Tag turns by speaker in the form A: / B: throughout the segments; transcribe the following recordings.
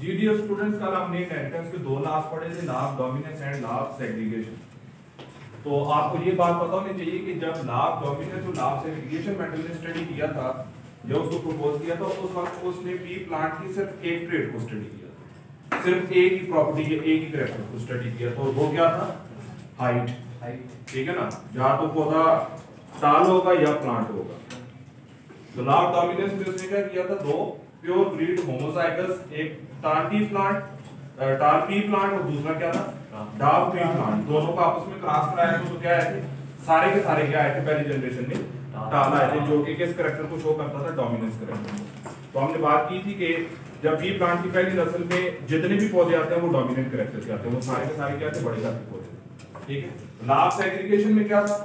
A: जीडीएफ students का हमने inheritance के दो लॉज पढ़े थे, law of dominance and law of segregation. तो आपको ये बात पता होनी चाहिए कि जब लॉ ऑफ डोमिनेंस और लॉ ऑफ सेग्रीगेशन मेंडल ने स्टडी किया था, जब उसको प्रपोज किया था, उस वक्त उसने पी प्लांट की सिर्फ एक ट्रेड को स्टडी किया था, सिर्फ एक ही प्रॉपर्टी एक ही कैरेक्टर को स्टडी किया था, और वो क्या था? हाइट। ठीक है ना, या तो पौधा टाल होगा या प्लांट होगा। तो लॉ ऑफ डोमिनेंस में उसने क्या किया था? दो प्योर ब्रीड होमोजाइगस, एक टाल पी प्लांट और दूसरा क्या था? Dark P plant. दोनों को आपस में क्रॉस कराया तो क्या आए थे? सारे के सारे क्या आए थे? पहली जनरेशन में टाल आए थे, जो कि किस कैरेक्टर को शो करता था? Dominance character. तो हमने बात की थी कि जब पी प्लांट की पहली नस्ल में जितने भी पौधे आते हैं वो डोमिनेंट कैरेक्टर के आते हैं, वो सारे के सारे क्या थे? बड़े जात के पौधे। ठीक है। लॉ ऑफ सेग्रीगेशन में क्या था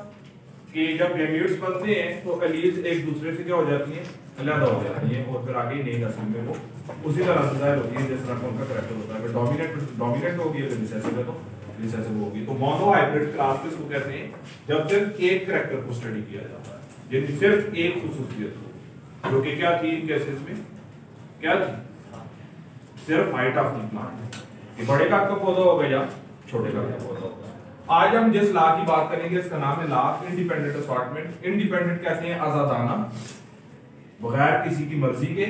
A: कि जब गैमीट्स बनते हैं तो एलील्स एक दूसरे से क्या हो जाती हैं? अलग हो जाती हैं, और फिर आगे नई नस्ल में वो उसी तरह से जाहिर होती है जिस तरह का उनका कैरेक्टर होता है। अगर डोमिनेंट होगी, अगर रिसेसिव है तो रिसेसिव होगी। तो मोनो हाइब्रिड क्लास किसको कहते हैं? जब सिर्फ एक कैरेक्टर को स्टडी किया जाता है, यानी सिर्फ एक खुसूसियत को, जो कि क्या थी इन केसेस में? क्या थी? सिर्फ हाइट ऑफ द प्लांट, कि बड़े का पौधा होगा या छोटे का पौधा होगा। आज हम जिस लॉ की बात करेंगे इसका नाम है law of independent assortment. Independent कहते हैं आजादाना, बगैर किसी की मर्जी के,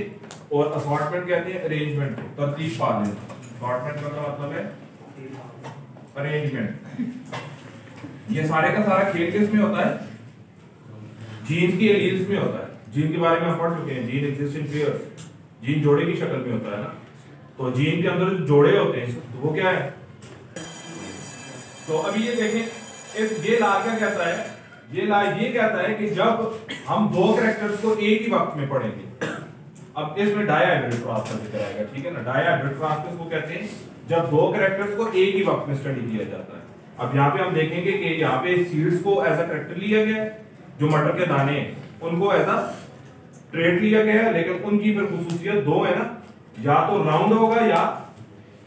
A: और असॉर्टमेंट कहते हैं अरेंजमेंट को, तरतीब पा लेना। असॉर्टमेंट का मतलब है अरेंजमेंट। ये सारे का सारा खेल किस में होता है? जीन की एलील्स में होता है। जीन के बारे में हम पढ़ चुके हैं, gene exist in pairs, gene जोड़े की शक्ल में होता है ना। तो जीन के अंदर जो जोड़े होते हैं तो वो क्या है? तो अभी ये देखें, ये लॉ क्या कहता है? ये लॉ ये कहता है कि जब हम दो कैरेक्टर्स को एक ही वक्त में पढ़ेंगे, अब इसमें डायहाइब्रिड क्रॉस का जिक्र आएगा, ठीक है ना। डायहाइब्रिड क्रॉस किसको कहते हैं? जब दो कैरेक्टर्स को एक ही वक्त में स्टडी किया जाता है। अब यहाँ पे हम देखेंगे कि यहाँ पे सीड्स को एज अ कैरेक्टर लिया गया है, जो मटर के दाने हैं उनको एज अ ट्रेट लिया गया है, लेकिन उनकी फिर खुसूसियत दो है ना, या तो राउंड होगा या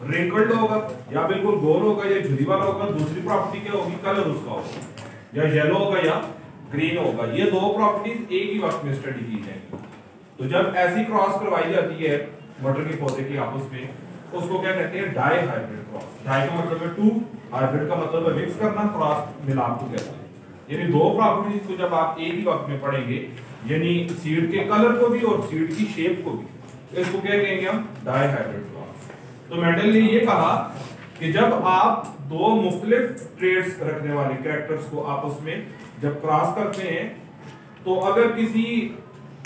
A: रिंकल्ड होगा, या बिल्कुल गोल होगा या झुरी वाला होगा। दूसरी प्रॉपर्टी क्या होगी? कलर उसका होगा, या येलो होगा या ग्रीन होगा। ये दो प्रॉपर्टीज एक ही वक्त में स्टडी की जाएंगी। तो जब ऐसी क्रॉस करवाई जाती है मटर के पौधे की आपस में, उसको क्या कहते हैं? Die hybrid cross. डाई का मतलब है टू, हाइब्रिड का मतलब है मिक्स करना, क्रॉस मिलाप को कहते हैं। यानी दो प्रॉपर्टीज को जब आप एक ही वक्त में पढ़ेंगे, यानी सीड के कलर को भी और सीड की शेप को भी, इसको क्या कहेंगे हम? Dihybrid cross. तो मेंडल ने ये कहा कि जब आप दो मुख्तलिफ ट्रेड्स रखने वाले कैरेक्टर्स को आपस में जब क्रॉस करते हैं, तो अगर किसी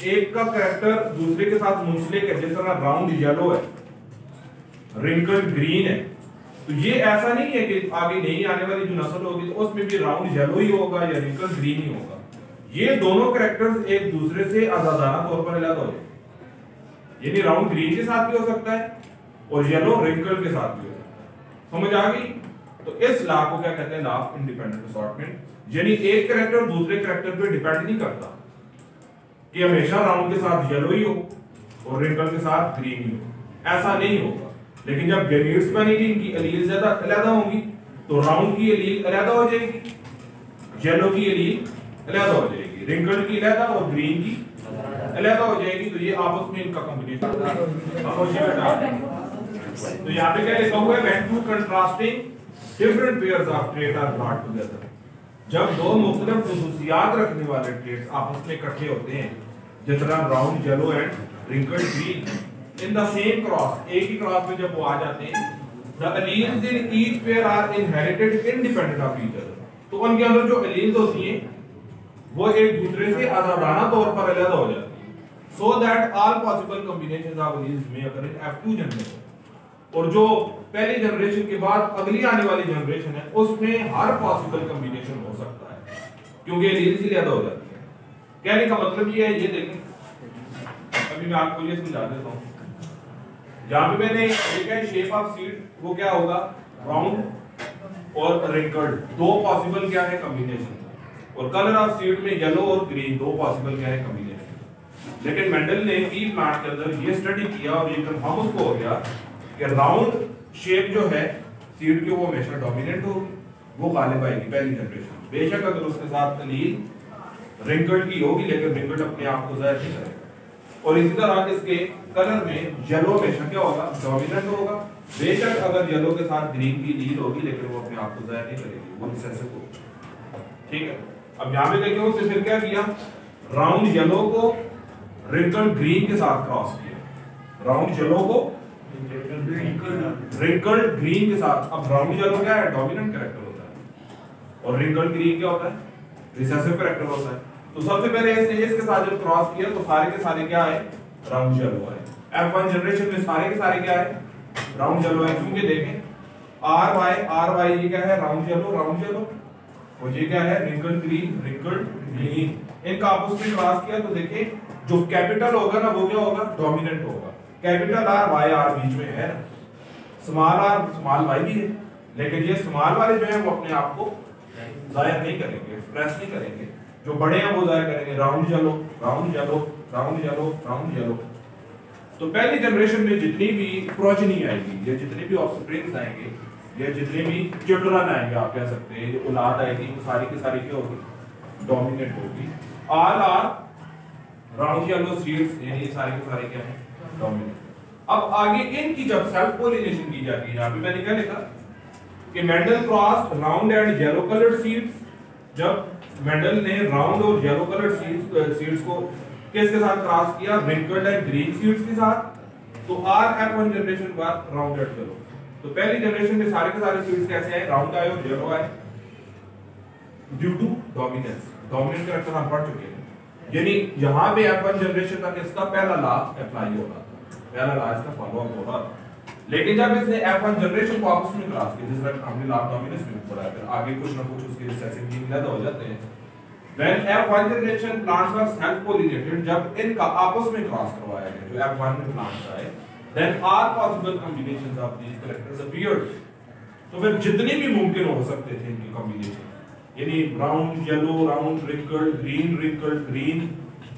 A: एक का कैरेक्टर दूसरे के साथ मुंसलिक है, जिस तरह राउंड येलो है, रिंकल्ड ग्रीन है, तो ये ऐसा नहीं है कि आगे नहीं आने वाली जो नस्ल होगी तो उसमें भी राउंड येलो ही होगा या रिंकल्ड ग्रीन ही होगा। ये दोनों कैरेक्टर्स एक दूसरे से आजादाना तौर पर अलग हो जाएंगे, यानी राउंड ग्रीन के साथ भी हो सकता है और येलो रिंकल्ड के साथ भी हो सकता है। समझ आ गई? तो इस लॉ को क्या कहते हैं? Law of independent assortment. यानी एक कैरेक्टर दूसरे कैरेक्टर पे डिपेंड नहीं करता कि हमेशा राउंड के साथ येलो ही हो और रिंकल के साथ ग्रीन ही हो, ऐसा नहीं होगा। लेकिन जब गैमीट्स बनेगी, इनकी एलील ज्यादा अलग होंगी, तो राउंड की एलील अलग हो जाएगी, येलो की एलील अलग हो जाएगी, रिंकल की अलग और ग्रीन की अलग हो जाएगी। तो ये आपस में इनका कॉम्बिनेशन। तो यहाँ पे क्या लिखा हुआ है? When two contrasting different pairs of trait are brought together. जब दो मुख्तलिफ खुसूसियात रखने वाले ट्रेट्स आपस में इकट्ठे होते हैं, जिस तरह round yellow and wrinkled green in the same cross, एक ही क्रॉस में जब वो आ जाते हैं, the alleles in each pair are inherited independent of each other. तो उनके अंदर जो एलील्स होती हैं वो एक दूसरे से आजादाना तौर पर अलग हो जाती है, so that all possible combinations of alleles में अकर इन F2 जनरेशन। और जो पहली जनरेशन के बाद अगली आने वाली जनरेशन है, उसमें हर पॉसिबल कॉम्बिनेशन हो सकता है, क्योंकि एलील्स ही ज्यादा हो जाती है। कहने का मतलब ये है, ये देखें, अभी मैं आपको ये समझा देता हूँ। जहां पे मैंने लिखा है शेप ऑफ सीड, वो क्या होगा? राउंड और रिंकल्ड, दो पॉसिबल क्या है? कॉम्बिनेशन। और कलर ऑफ सीड में येलो और ग्रीन, दो पॉसिबल क्या है? कॉम्बिनेशन। लेकिन मेंडल ने पी प्लांट के अंदर ये स्टडी किया और ये कंफर्म उसको हो गया कि राउंड शेप जो है सीड की वो हमेशा डोमिनेंट होगी, वो गालिब आएगी पहली जनरेशन। बेशक अगर उसके साथ एलील रिंकल्ड की होगी, लेकिन रिंकल्ड अपने आप को जाहिर नहीं करेगा। और इसी तरह इसके कलर में येलो हमेशा क्या होगा, डोमिनेंट होगा। बेशक अगर येलो के साथ ग्रीन की लीड होगी, लेकिन वो अपने आप को जाहिर नहीं करेगी, वो रिसेसिव होगी। ठीक है, अब यहाँ पे देखिए उसने फिर क्या किया, राउंड येलो को रिंकल्ड ग्रीन के साथ क्रॉस किया। राउंड येलो को रिंकल्ड ग्रीन के साथ। अब राउंड येलो क्या है, डोमिनेंट कैरेक्टर होता है, और रिंकल्ड ग्रीन क्या होता है, रिसेसिव कैरेक्टर होता है। तो सबसे पहले इसने इसके साथ जब क्रॉस किया तो सारे के सारे क्या है, राउंड येलो है। F1 जनरेशन में सारे के सारे क्या है, राउंड येलो है। क्योंकि देखें आर वाई ये क्या है, राउंड येलो, और ये क्या है, रिंकल्ड ग्रीन। इनका आपस में क्रॉस किया तो देखिए जो कैपिटल होगा ना वो क्या होगा, डोमिनेंट होगा। कैपिटल आर वाई आर बीच में है, स्मॉल आर स्मॉल वाई भी है, लेकिन ये स्मॉल वाले जो है वो अपने आप को जाहिर नहीं करेंगे, एक्सप्रेस नहीं करेंगे। जो बड़े हैं वो जाहिर करेंगे, राउंड येलो। तो पहली जनरेशन में जितनी भी प्रोजेनी आएगी, या जितने भी ऑफस्प्रिंग्स आएंगे, या जितने भी चिल्ड्रन आएंगे, आप कह सकते हैं जो औलाद आएगी, वो सारी की सारी क्या होगी, डोमिनेंट होगी। All are round yellow seeds, यानी सारे के सारे क्या है, डोमिनेंट। अब आगे इनकी जब सेल्फ पोलिनेशन की जाती है, यहाँ पे मैंने क्या लिखा कि Mendel crossed round and yellow coloured seeds. जब मेंडल ने राउंड और येलो कलर्ड सीड्स को किसके साथ क्रॉस किया, रिंकल्ड एंड ग्रीन सीड्स के साथ। तो F1 जनरेशन बाद राउंड एंड येलो। तो पहली जनरेशन में सारे के सारे सीड्स कैसे आए, राउंड आए और येलो आए, due to dominance. Dominant character हम पढ़ चुके हैं, यानी यहाँ पे F1 जनरेशन तक इसका पहला लॉ अप्लाई हो रहा था, पहला लॉ इसका फॉलो अप हो रहा था। लेकिन जब इसने F1 जनरेशन को आपस में क्रॉस किया, जिस तरह हमने लॉ डोमिनेंस में पढ़ा है, फिर आगे कुछ ना कुछ उसके रिसेसिव जीन ज्यादा हो जाते हैं। When F1 generation plants are self pollinated, जब इनका आपस में क्रॉस करवाया गया, जो F1 में प्लांट्स आए, then all possible combinations of these characters appeared। तो फिर जितने भी मुमकिन हो सकते थे इनकी कॉम्बिनेशन, यानी round yellow, round wrinkled green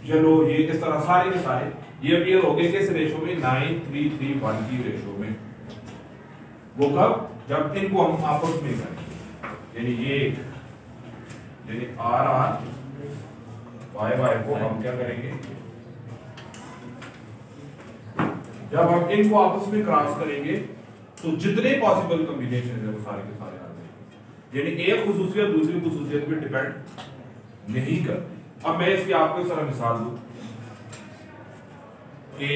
A: yellow, ये इस तरह सारे के सारे ये अपीयर हो गए किस रेशो में, 9:3:1 की रेशो में। वो कब, जब इनको हम आपस में करें, यानी ये आर वाई को हम क्या करेंगे, जब हम इनको आपस में क्रॉस करेंगे तो जितने पॉसिबल कॉम्बिनेशन है वो सारे के सारे आ जाएंगे। यानी एक खुसूसियत दूसरी खुसूसियत पे डिपेंड नहीं करती। अब मैं इसकी आपको इस तरह मिसाल दूं कि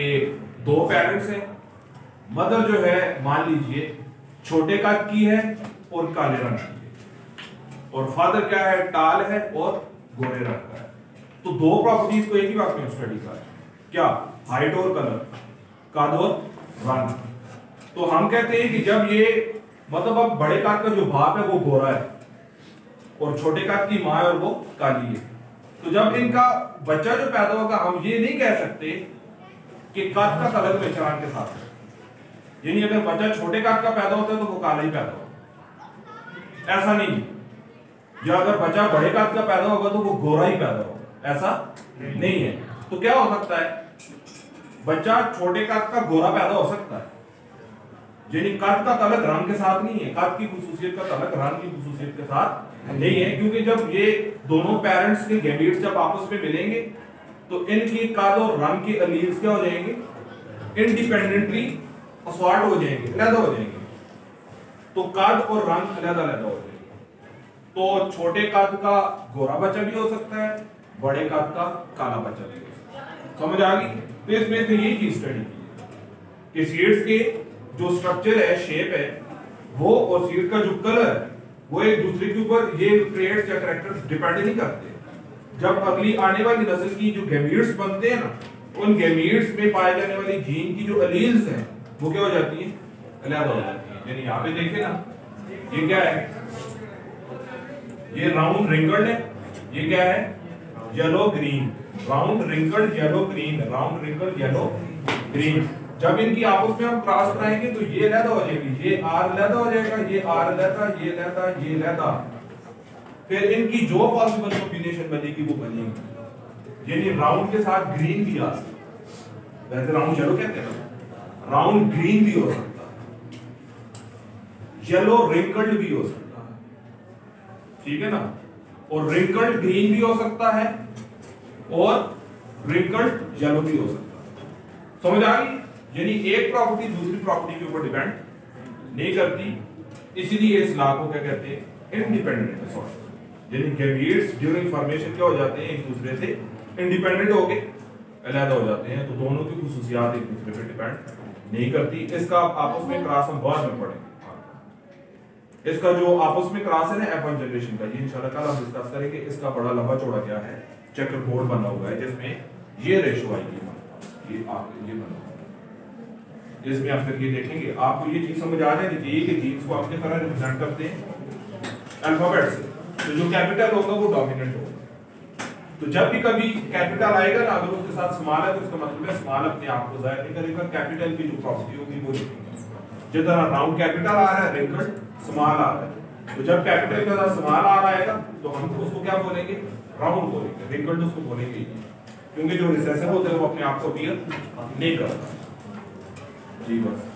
A: दो पेरेंट्स हैं, मदर जो है मान लीजिए छोटे कद की है और काले रंग की है, और फादर क्या है, टाल है और गोरे रंग का है। तो दो प्रॉपर्टीज को एक ही वक्त में स्टडी कर, क्या, हाइट और कलर, कद और रंग। तो हम कहते हैं कि जब ये मतलब अब बड़े कद का जो बाप है वो गोरा है और छोटे कद की माँ है और वो काली है, तो जब इनका बच्चा जो पैदा होगा हम ये नहीं कह सकते कि कद का तलक पहचान के साथ है। यानी अगर बच्चा छोटे कद का पैदा होता है तो वो काला ही पैदा होगा, ऐसा नहीं। या अगर बच्चा बड़े कद का पैदा होगा तो वो गोरा ही पैदा होगा, ऐसा नहीं है। तो क्या हो सकता है, बच्चा छोटे कद का गोरा पैदा हो सकता है, यानी कद का तलक रंग के साथ नहीं है, कद की खुसूसियत का तलक रंग की खुसूसियत के साथ नहीं है। क्योंकि जब ये दोनों पेरेंट्स के गैमेट्स जब आपस में मिलेंगे तो इनकी कद और रंग के एलील्स क्या हो जाएंगे, इंडिपेंडेंटली असॉर्ट हो जाएंगे, अलग हो जाएंगे। तो कद और रंग अलग अलग हो जाएंगे। तो छोटे कद का गोरा बच्चा भी हो सकता है, बड़े कद का काला बच्चा भी हो सकता है। समझ आ गई? तो इसमें से यही चीज स्टडी की कि सीड्स के जो स्ट्रक्चर है, शेप है, वो और सीड का जो कलर है वो एक दूसरे के ऊपर ये ट्रेड्स या कैरेक्टर्स डिपेंड नहीं करते। जब अगली आने वाली नस्ल की जो गैमीट्स बनते हैं ना, उन गैमीट्स में पाए जाने वाली जीन की जो एलील्स हैं वो क्या हो जाती हैं, अलग हो जाती हैं। यानी यहाँ पे देखें ना, ये क्या है, ये राउंड रिंकल्ड है, ये क्या है, yellow green, round wrinkled yellow green, round wrinkled yellow green. जब इनकी आपस में हम क्रॉस कराएंगे तो ये लहदा हो जाएगी, ये आर लहदा हो जाएगा, ये आर लहदा, ये लहदा, ये लहदा। फिर इनकी जो पॉसिबल कॉम्बिनेशन बनेगी वो बनेगी। यानी राउंड के साथ ग्रीन भी आ सकता है, वैसे राउंड येलो कहते हैं ना, राउंड ग्रीन भी हो सकता है, येलो रिंकल्ड भी हो सकता है, ठीक है ना, और रिंकल्ड ग्रीन भी हो सकता है और रिंकल्ड येलो भी हो सकता है। समझ आ गई? यानी एक प्रॉपर्टी दूसरी प्रॉपर्टी के ऊपर डिपेंड नहीं करती, इसीलिए इस लॉ को क्या कहते हैं? Independent sort. यानी गैमेट्स ड्यूरिंग फॉर्मेशन क्या हो जाते हैं? एक दूसरे से इंडिपेंडेंट हो गए, अलग हो जाते हैं, तो दोनों की खुसूसियात एक दूसरे पे डिपेंड नहीं करती। इसका आपस में क्रॉस हम बाद में पढ़ेंगे। इसका जो आपस में क्रॉस है ना F1 जनरेशन का, ये इंशाल्लाह कल हम डिस्कस करेंगे। इसका बड़ा लंबा चौड़ा क्या है, चेकर बोर्ड बना हुआ है जिसमें ये रेशो आएगी, ये आप ये बना हुआ है, इसमें आप फिर ये देखेंगे। आपको ये चीज समझ आ जानी चाहिए कि जीन्स को अपने तरह रिप्रेजेंट करते हैं अल्फाबेट से, तो जो कैपिटल होगा वो डोमिनेंट होगा। तो जब भी कभी कैपिटल आएगा ना, अगर उसके साथ स्मॉल है तो उसका मतलब है स्मॉल अपने आप को जाहिर नहीं करेगा, कैपिटल की जो प्रॉपर्टी होगी वो लिखेंगे। जिस तरह राउंड कैपिटल आ रहा है, रिंकल स्मॉल आ रहा है, तो जब कैपिटल के साथ स्मॉल आ रहा है तो हम उसको क्या बोलेंगे? राउंड बोलेंगे। रिंकल उसको बोलेंगे, क्योंकि जो रिसेसिव होते हैं वो अपने आप को अपीयर नहीं करता। जी बस।